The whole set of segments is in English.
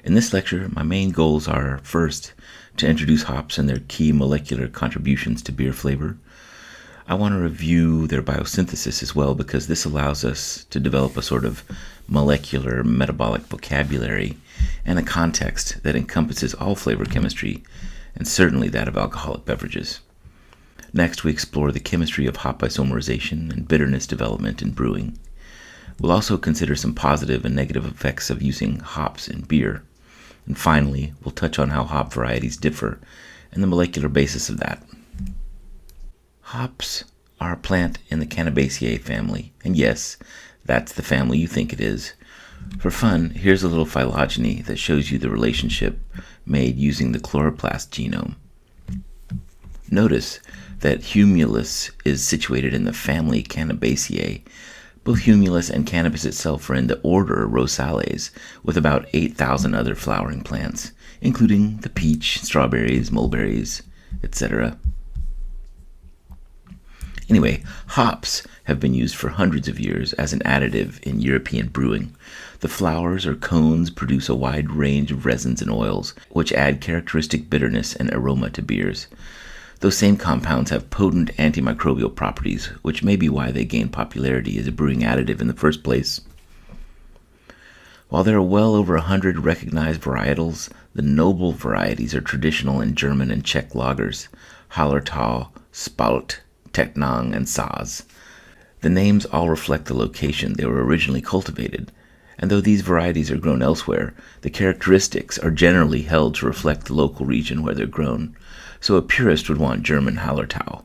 In this lecture, my main goals are, first, to introduce hops and their key molecular contributions to beer flavor. I want to review their biosynthesis as well, because this allows us to develop a sort of molecular metabolic vocabulary and a context that encompasses all flavor chemistry, and certainly that of alcoholic beverages. Next, we explore the chemistry of hop isomerization and bitterness development in brewing. We'll also consider some positive and negative effects of using hops in beer. And finally, we'll touch on how hop varieties differ and the molecular basis of that. Hops are a plant in the Cannabaceae family, and yes, that's the family you think it is. For fun, here's a little phylogeny that shows you the relationship made using the chloroplast genome. Notice that Humulus is situated in the family Cannabaceae. Both Humulus and cannabis itself are in the order Rosales, with about 8,000 other flowering plants, including the peach, strawberries, mulberries, etc. Anyway, hops have been used for hundreds of years as an additive in European brewing. The flowers or cones produce a wide range of resins and oils, which add characteristic bitterness and aroma to beers. Those same compounds have potent antimicrobial properties, which may be why they gain popularity as a brewing additive in the first place. While there are well over 100 recognized varietals, the noble varieties are traditional in German and Czech lagers: Hallertau, Spalt, Tecknang, and Saaz. The names all reflect the location they were originally cultivated, and though these varieties are grown elsewhere, the characteristics are generally held to reflect the local region where they're grown, so a purist would want German Hallertau.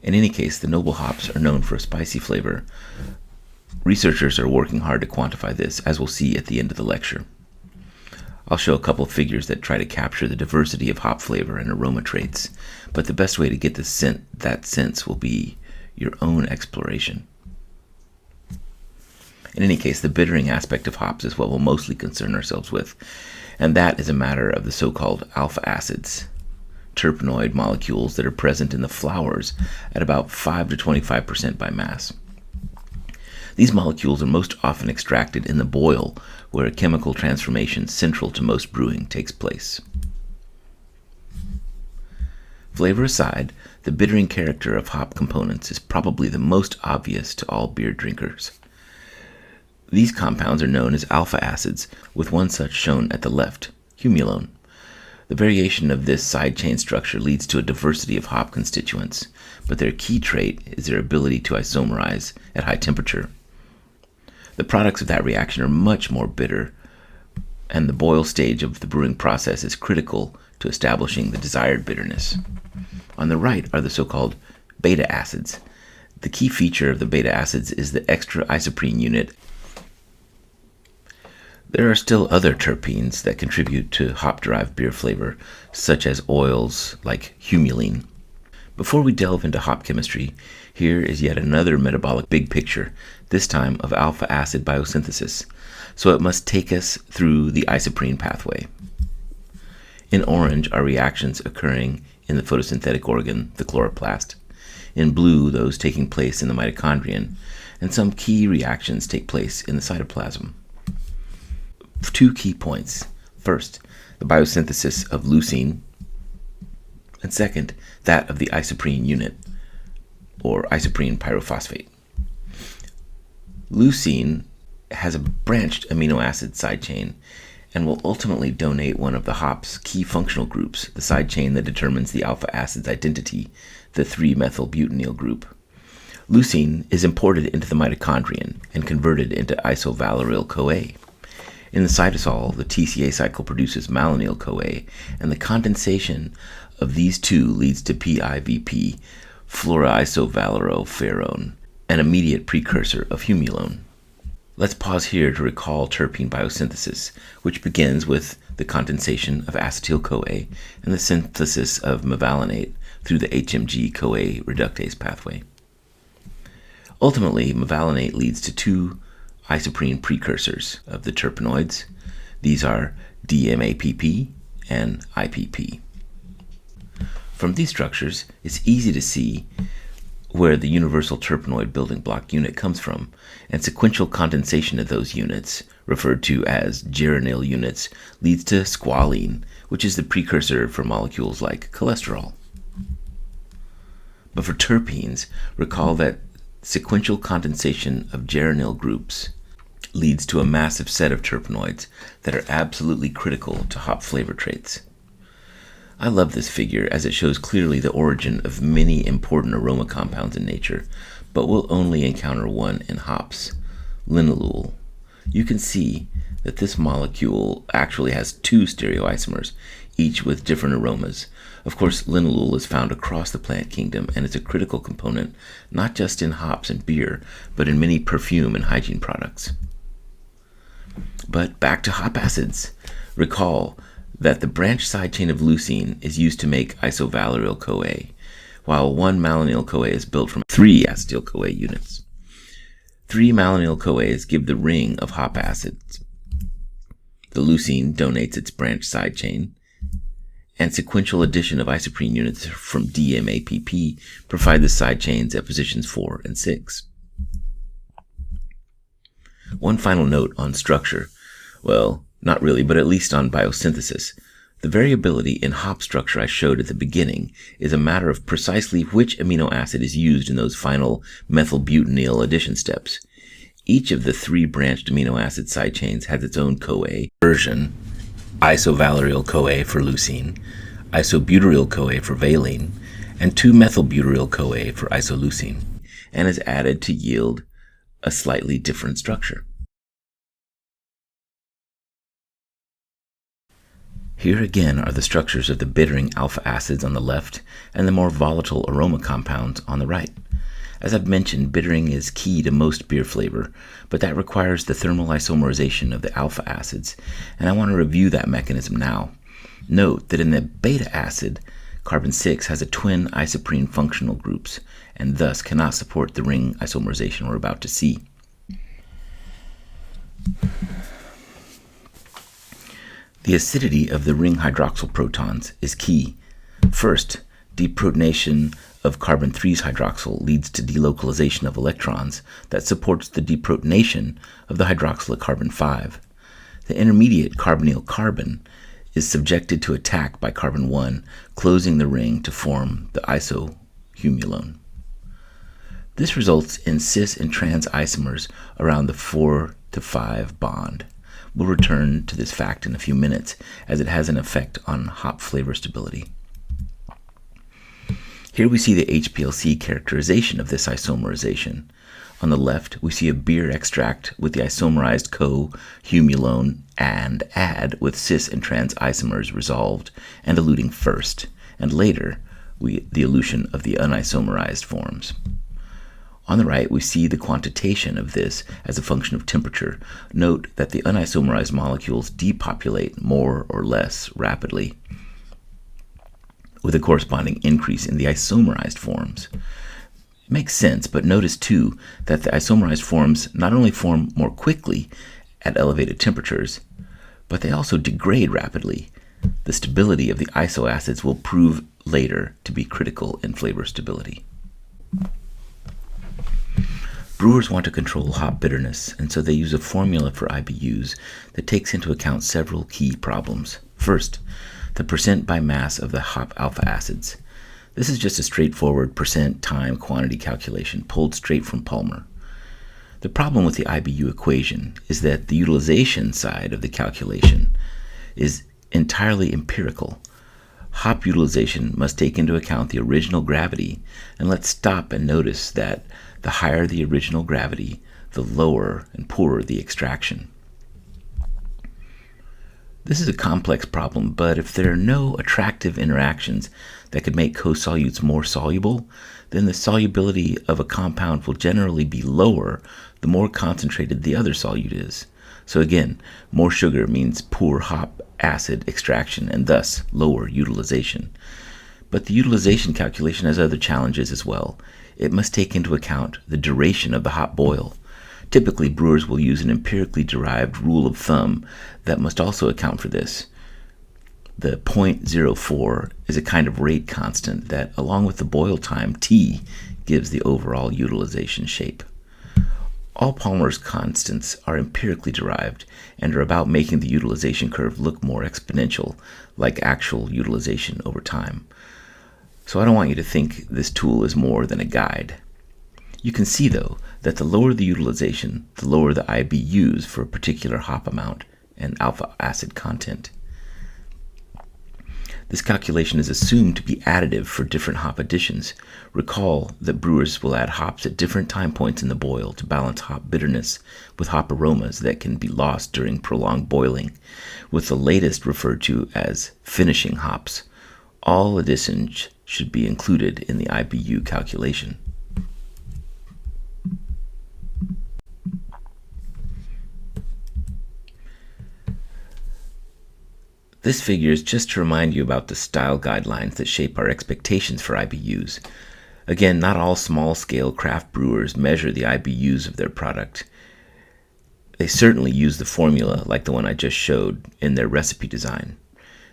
In any case, the noble hops are known for a spicy flavor. Researchers are working hard to quantify this, as we'll see at the end of the lecture. I'll show a couple of figures that try to capture the diversity of hop flavor and aroma traits, but the best way to get that sense will be your own exploration. In any case, the bittering aspect of hops is what we'll mostly concern ourselves with, and that is a matter of the so-called alpha acids, terpenoid molecules that are present in the flowers at about 5 to 25% by mass. These molecules are most often extracted in the boil, where a chemical transformation central to most brewing takes place. Flavor aside, the bittering character of hop components is probably the most obvious to all beer drinkers. These compounds are known as alpha acids, with one such shown at the left, humulone. The variation of this side chain structure leads to a diversity of hop constituents, but their key trait is their ability to isomerize at high temperature. The products of that reaction are much more bitter, and the boil stage of the brewing process is critical to establishing the desired bitterness. On the right are the so-called beta acids. The key feature of the beta acids is the extra isoprene unit. There are still other terpenes that contribute to hop-derived beer flavor, such as oils like humulene. Before we delve into hop chemistry, here is yet another metabolic big picture, this time of alpha acid biosynthesis, so it must take us through the isoprene pathway. In orange are reactions occurring in the photosynthetic organ, the chloroplast. In blue, those taking place in the mitochondrion, and some key reactions take place in the cytoplasm. 2 key points. First, the biosynthesis of leucine, and second, that of the isoprene unit, or isoprene pyrophosphate. Leucine has a branched amino acid side chain and will ultimately donate one of the hop's key functional groups, the side chain that determines the alpha acid's identity, the 3-methylbutynyl group. Leucine is imported into the mitochondrion and converted into isovaleryl-CoA. In the cytosol, the TCA cycle produces malonyl-CoA, and the condensation of these two leads to PIVP, fluoroisovalerylferrone, an immediate precursor of humulone. Let's pause here to recall terpene biosynthesis, which begins with the condensation of acetyl-CoA and the synthesis of mevalonate through the HMG-CoA reductase pathway. Ultimately, mevalonate leads to 2 isoprene precursors of the terpenoids. These are DMAPP and IPP. From these structures, it's easy to see where the universal terpenoid building block unit comes from, and sequential condensation of those units referred to as geranyl units, leads to squalene, which is the precursor for molecules like cholesterol. But for terpenes, recall that sequential condensation of geranyl groups leads to a massive set of terpenoids that are absolutely critical to hop flavor traits. I love this figure as it shows clearly the origin of many important aroma compounds in nature, but we'll only encounter one in hops, linalool. You can see that this molecule actually has two stereoisomers, each with different aromas. Of course, linalool is found across the plant kingdom and is a critical component not just in hops and beer, but in many perfume and hygiene products. But back to hop acids. Recall that the branch side chain of leucine is used to make isovalerial-CoA, while 1-malonyl-CoA is built from 3 acetyl-CoA units. 3-malonyl-CoAs give the ring of hop acids. The leucine donates its branch side chain, and sequential addition of isoprene units from DMAPP provide the side chains at positions 4 and 6. One final note on structure. Well, not really, but at least on biosynthesis. The variability in hop structure I showed at the beginning is a matter of precisely which amino acid is used in those final methylbutynyl addition steps. Each of the 3 branched amino acid side chains has its own CoA version, isovalerial-CoA for leucine, isobutyryl-CoA for valine, and 2-methylbutyryl-CoA for isoleucine, and is added to yield a slightly different structure. Here again are the structures of the bittering alpha acids on the left and the more volatile aroma compounds on the right. As I've mentioned, bittering is key to most beer flavor, but that requires the thermal isomerization of the alpha acids, and I want to review that mechanism now. Note that in the beta acid, carbon-6 has a twin isoprene functional groups, and thus cannot support the ring isomerization we're about to see. The acidity of the ring hydroxyl protons is key. First, deprotonation of carbon-3's hydroxyl leads to delocalization of electrons that supports the deprotonation of the hydroxyl at carbon-5. The intermediate carbonyl carbon is subjected to attack by carbon-1, closing the ring to form the isohumulone. This results in cis and trans isomers around the 4 to 5 bond. We'll return to this fact in a few minutes, as it has an effect on hop flavor stability. Here we see the HPLC characterization of this isomerization. On the left, we see a beer extract with the isomerized co-humulone and add with cis and trans isomers resolved and eluting first, and later the elution of the unisomerized forms. On the right, we see the quantitation of this as a function of temperature. Note that the unisomerized molecules depopulate more or less rapidly, with a corresponding increase in the isomerized forms. It makes sense, but notice too that the isomerized forms not only form more quickly at elevated temperatures, but they also degrade rapidly. The stability of the isoacids will prove later to be critical in flavor stability. Brewers want to control hop bitterness, and so they use a formula for IBUs that takes into account several key problems. First, the percent by mass of the hop alpha acids. This is just a straightforward percent time quantity calculation pulled straight from Palmer. The problem with the IBU equation is that the utilization side of the calculation is entirely empirical. Hop utilization must take into account the original gravity, and let's stop and notice that the higher the original gravity, the lower and poorer the extraction. This is a complex problem, but if there are no attractive interactions that could make co-solutes more soluble, then the solubility of a compound will generally be lower the more concentrated the other solute is. So again, more sugar means poor hop acid extraction and thus lower utilization. But the utilization calculation has other challenges as well. It must take into account the duration of the hop boil. Typically, brewers will use an empirically derived rule of thumb that must also account for this. The 0.04 is a kind of rate constant that, along with the boil time T, gives the overall utilization shape. All Palmer's constants are empirically derived and are about making the utilization curve look more exponential, like actual utilization over time. So I don't want you to think this tool is more than a guide. You can see, though, that the lower the utilization, the lower the IBUs for a particular hop amount and alpha acid content. This calculation is assumed to be additive for different hop additions. Recall that brewers will add hops at different time points in the boil to balance hop bitterness with hop aromas that can be lost during prolonged boiling, with the latest referred to as finishing hops. All additions should be included in the IBU calculation. This figure is just to remind you about the style guidelines that shape our expectations for IBUs. Again, not all small-scale craft brewers measure the IBUs of their product. They certainly use the formula like the one I just showed in their recipe design.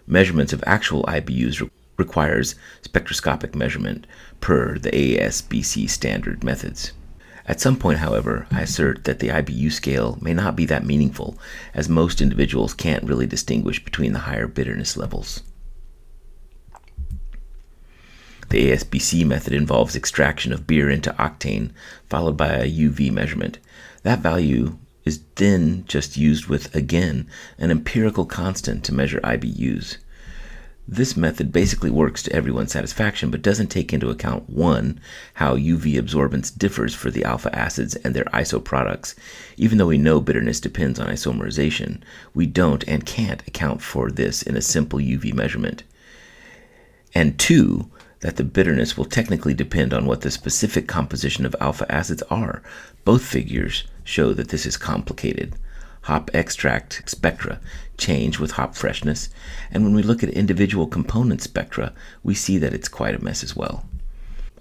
Measurements of actual IBUs requires spectroscopic measurement per the ASBC standard methods. At some point, however, I assert that the IBU scale may not be that meaningful, as most individuals can't really distinguish between the higher bitterness levels. The ASBC method involves extraction of beer into octane, followed by a UV measurement. That value is then just used with, again, an empirical constant to measure IBUs. This method basically works to everyone's satisfaction, but doesn't take into account, 1, how UV absorbance differs for the alpha acids and their isoproducts. Even though we know bitterness depends on isomerization, we don't and can't account for this in a simple UV measurement. And 2, that the bitterness will technically depend on what the specific composition of alpha acids are. Both figures show that this is complicated. Hop extract spectra change with hop freshness, and when we look at individual component spectra, we see that it's quite a mess as well.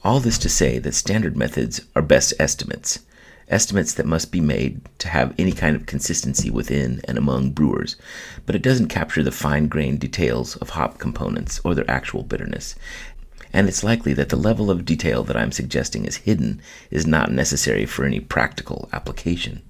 All this to say that standard methods are best estimates that must be made to have any kind of consistency within and among brewers, but it doesn't capture the fine-grained details of hop components or their actual bitterness. And it's likely that the level of detail that I'm suggesting is hidden is not necessary for any practical application.